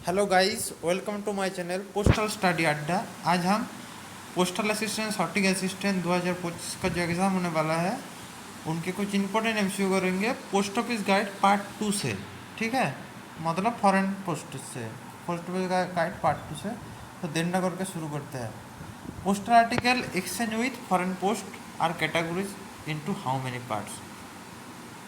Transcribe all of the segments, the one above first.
Hello guys, welcome to my channel postal study Adda. आज हम postal assistant sorting assistant 2025 का जो एग्ज़ाम होने वाला है उनके कुछ इंपॉर्टेंट एमसीक्यू करेंगे पोस्ट ऑफिस गाइड पार्ट 2 से। ठीक है, मतलब फॉरेन पोस्ट से, पोस्ट ऑफिस गाइड पार्ट 2 से। तो देर न करके शुरू करते हैं। Postal article exchange with foreign post are categories into how many parts.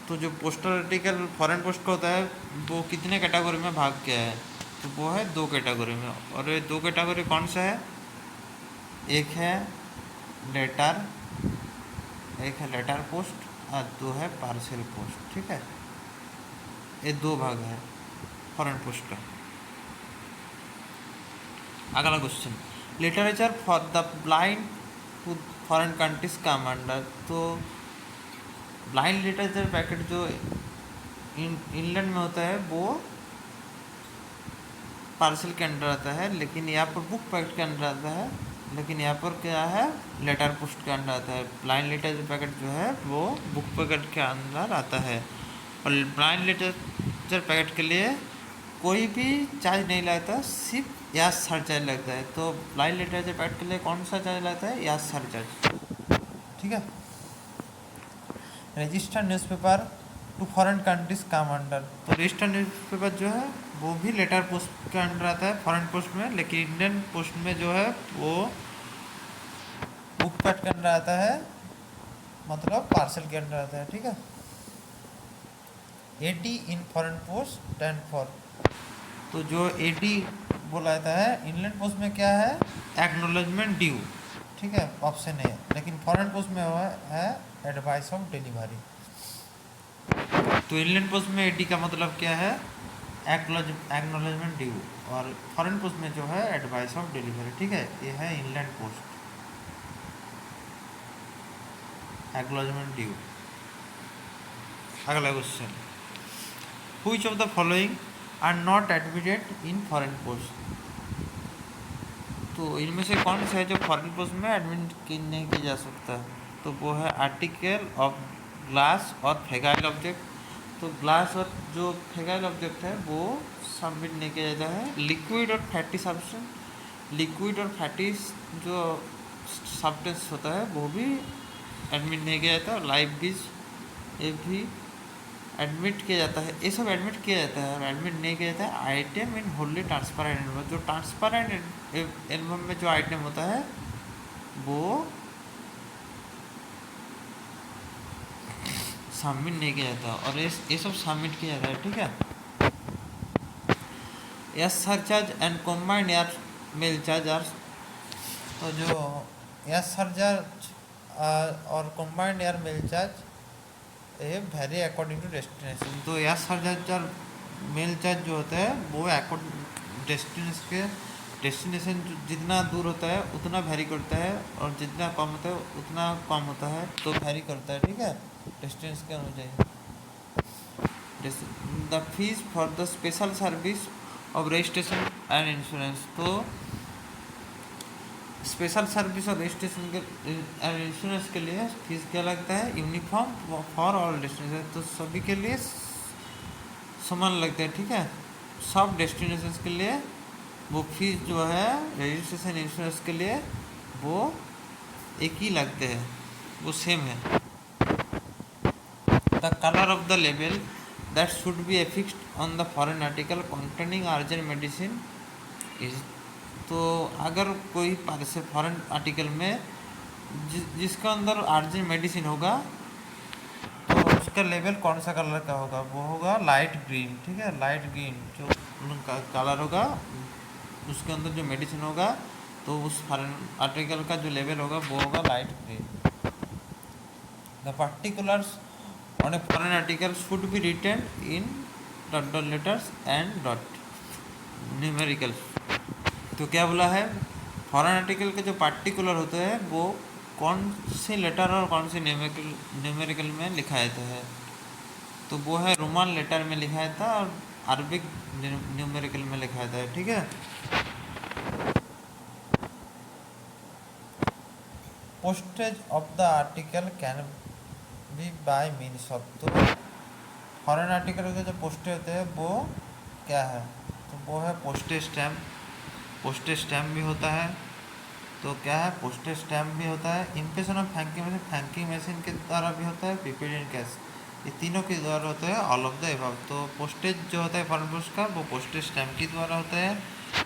तो जो पोस्टल आर्टिकल फॉरेन पोस्ट का होता है वो कितने कैटेगरी में भाग गया है, तो वो है 2 कैटेगरी में। और ये 2 कैटेगरी कौन सा है? एक है लेटर, एक है लेटर पोस्ट और 2 है पार्सल पोस्ट। ठीक है, ये 2 भाग है फॉरेन पोस्ट का। अगला question, literature for the blind to foreign countries का अंडर। तो ब्लाइंड लिटरेचर पैकेट जो इंग्लैंड में होता है वो पार्सल के अंडर आता है, लेकिन यहाँ पर बुक पैकेट के अंडर आता है। लेकिन यहाँ पर क्या है, लेटर पोस्ट के अंडर आता है। ब्लाइंड लिटरेचर पैकेट जो है वो बुक पैकेट के अंदर आता है। और ब्लाइंड लिटरेचर पैकेट के लिए कोई भी चार्ज नहीं लगता, सिर्फ या सरचार्ज लगता है। तो ब्लाइंड लिटरेचर पैकेट के लिए कौन सा चार्ज लगता है? या सरचार्ज। ठीक है। Registered newspaper to foreign countries come under. तो रजिस्टर्ड न्यूज़पेपर जो है वो भी लेटर पोस्ट के अंडर आता है फॉरेन पोस्ट में, लेकिन इंडियन पोस्ट में जो है वो बुक पैकेट के अंडर आता है, मतलब पार्सल के अंडर आता है। ठीक है। AD in foreign post stand for. तो जो एडी बोला जाता है इंडियन पोस्ट में क्या है? Acknowledgement due. ठीक है, ऑप्शन है। लेकिन फॉरेन पोस्ट में वो है एडवाइस ऑफ डिलीवरी। तो इंडियन पोस्ट में एडी का मतलब क्या है? Acknowledgement due. और फॉरेन पोस्ट में जो है एडवाइस ऑफ डिलीवरी। ठीक है, ये है इंग्लैंड पोस्ट, एक्नॉलेजमेंट ड्यू। अगला question, which of the following are not admitted in foreign post. तो इनमें से कौन सा है जो फॉरेन पोस्ट में एडमिट नहीं किया जा सकता? तो वो है आर्टिकल ऑफ ग्लास और फेगाइल ऑब्जेक्ट। तो ग्लास और जो फेगाइल ऑब्जेक्ट है वो सबमिट नहीं किया जाता है। लिक्विड और फैटी सब्सटेंस, लिक्विड और फैटी जो सब्सटेंस होता है वो भी एडमिट नहीं किया जाता। और लाइव बीज ये भी एडमिट किया जाता है। ये सब एडमिट किया जाता है। और एडमिट नहीं किया जाता है आइटम इन होली ट्रांसपेरेंट एल्बम। जो ट्रांसपेरेंट एल्बम में जो आइटम होता है वो सबमिट नहीं किया जाता। और ये सब सबमिट किया जाता है। ठीक है। Yes surcharge and combined air mail charge are. तो जो यस सरचार्ज और कॉम्बाइंड एयर मेल चार्ज ये वेरी अकॉर्डिंग टू डेस्टिनेशन। तो यस सरचार्ज और मेल चार्ज जो होता है वो डेस्टिनेशन जितना दूर होता है उतना वेरी करता है, और जितना कम होता है उतना कम होता है। तो वेरी करता है। ठीक है, डेस्टिनेशन के अनुसार। The fees for the special service of registration and insurance. तो स्पेशल सर्विस और रजिस्ट्रेशन के एंड इंश्योरेंस के लिए फीस क्या लगता है? Uniform for all destination. तो सभी के लिए समान लगता है। ठीक है, सब डेस्टिनेशन के लिए वो फीस जो है रजिस्ट्रेशन इंश्योरेंस के लिए वो एक ही लगते हैं, वो सेम है। The colour of the label that should be affixed on the foreign article containing urgent medicine is. तो अगर कोई फॉरेन आर्टिकल में जिसका अंदर अर्जेंट मेडिसिन होगा तो उसका लेबल कौन सा कलर का होगा? वो होगा लाइट ग्रीन। ठीक है, लाइट ग्रीन जो उनका कलर होगा, उसके अंदर जो मेडिसिन होगा तो उस फॉरेन आर्टिकल का जो लेबल होगा वो होगा light green. The particulars on a foreign article should be written in dot dot letters and dot numericals. तो क्या बोला है? फॉरेन आर्टिकल के जो पार्टिकुलर होते हैं वो कौन से लेटर और कौन से न्यूमेरिकल में लिखा जाता है? तो वो है रोमन लेटर में लिखा जाता है और अरबिक न्यूमेरिकल में लिखा जाता है। ठीक है। Postage of the article can be bye means of. तो फॉरेन आर्टिकल के जो पोस्टेज होते हैं वो क्या है? तो वो है पोस्टेज स्टैम्प। पोस्टेज स्टैम्प भी होता है। तो क्या है, पोस्टेज स्टैम्प भी होता है। इम्प्रेशन ऑफ फैंकिंग मशीन के द्वारा भी होता है। प्रीपेड एंड कैश, ये तीनों के द्वारा होता है। All of the above. तो पोस्टेज जो होता है फॉरेन पोस्ट का, वो पोस्टेज स्टैम्प के द्वारा होता है,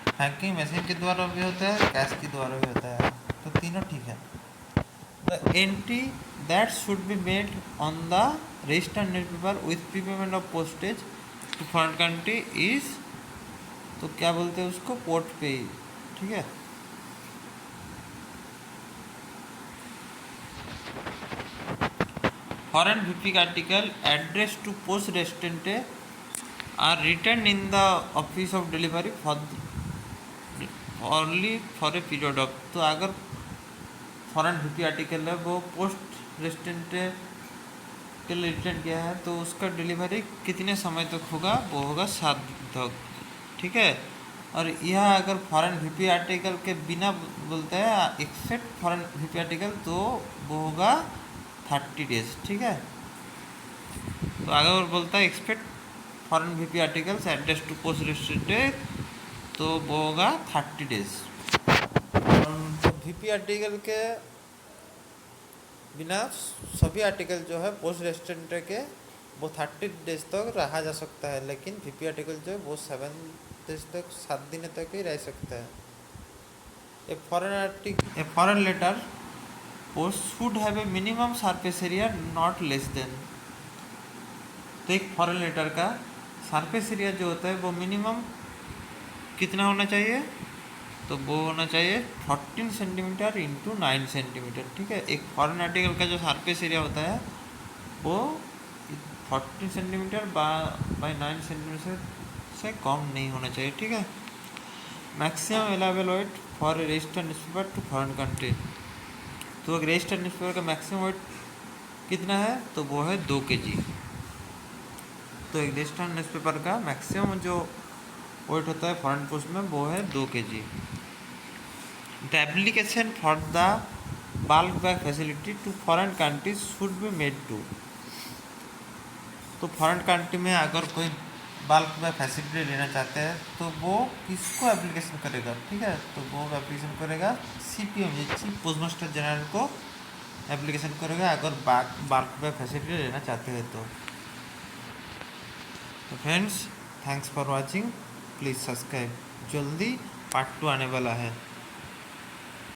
फैंकिंग मशीन के द्वारा भी होता है, कैश के द्वारा भी होता है। तो तीनों ठीक है। The entry that should be made on the registered newspaper with prepayment of postage to foreign country is, तो क्या बोलते हैं उसको, पोर्ट पे। ठीक है। Foreign VP article addressed to post resident are written in the office of delivery for only for a period of, तो अगर फॉरेन VP आर्टिकल है वो पोस्ट रेजिडेंट के लिए रिटर्न किया है तो उसका डिलीवरी कितने समय तक होगा, वो होगा 7 दिन तक। ठीक है। और यह अगर फॉरेन VP आर्टिकल के बिना बोलते हैं एक्सेप्ट फॉरेन VP आर्टिकल, तो वो होगा 30 डेज। ठीक है। तो अगर बोलता है expect foreign VP articles address to post resident, तो वो होगा 30 डेज। तो VP आर्टिकल के बिना सभी आर्टिकल जो है पोस्ट रेजिडेंट के वो 30 डेज तक रहा जा सकता है, लेकिन VP आर्टिकल जो है वो 7 डेज तक, 7 दिन तक ही रह सकता है। A foreign letter post should have a minimum surface area not less than, तो एक फॉरेन लेटर का सरफेस एरिया जो होता है वो मिनिमम कितना होना चाहिए, तो वो होना चाहिए 14 सेंटीमीटर इंटू 9 सेंटीमीटर। ठीक है। एक फॉरेन आर्टिकल का जो सरफेस एरिया होता है वो 14 सेंटीमीटर बाई 9 सेंटीमीटर से कम नहीं होना चाहिए। ठीक है। Maximum available weight for a registered newspaper to foreign country, तो एक रजिस्टर्ड न्यूज़पेपर का मैक्सिमम वेट कितना है, तो वो है 2 kg। तो एक रजिस्टर्ड न्यूज़पेपर का मैक्सिमम जो वेट होता है फॉरेन पोस्ट में वो है 2 kg। The application for the bulk bag facility to foreign countries should be made to, तो फॉरेन कंट्री में अगर कोई बल्क बैग फैसिलिटी लेना चाहते हैं तो वो किसको एप्लीकेशन करेगा। ठीक है। तो वो एप्लीकेशन करेगा CPM, chief post master general को एप्लीकेशन करेगा अगर बल्क बैग फैसिलिटी लेना चाहते हैं तो friends, thanks for watching. Please subscribe. जल्दी पार्ट 2 आने वाला है।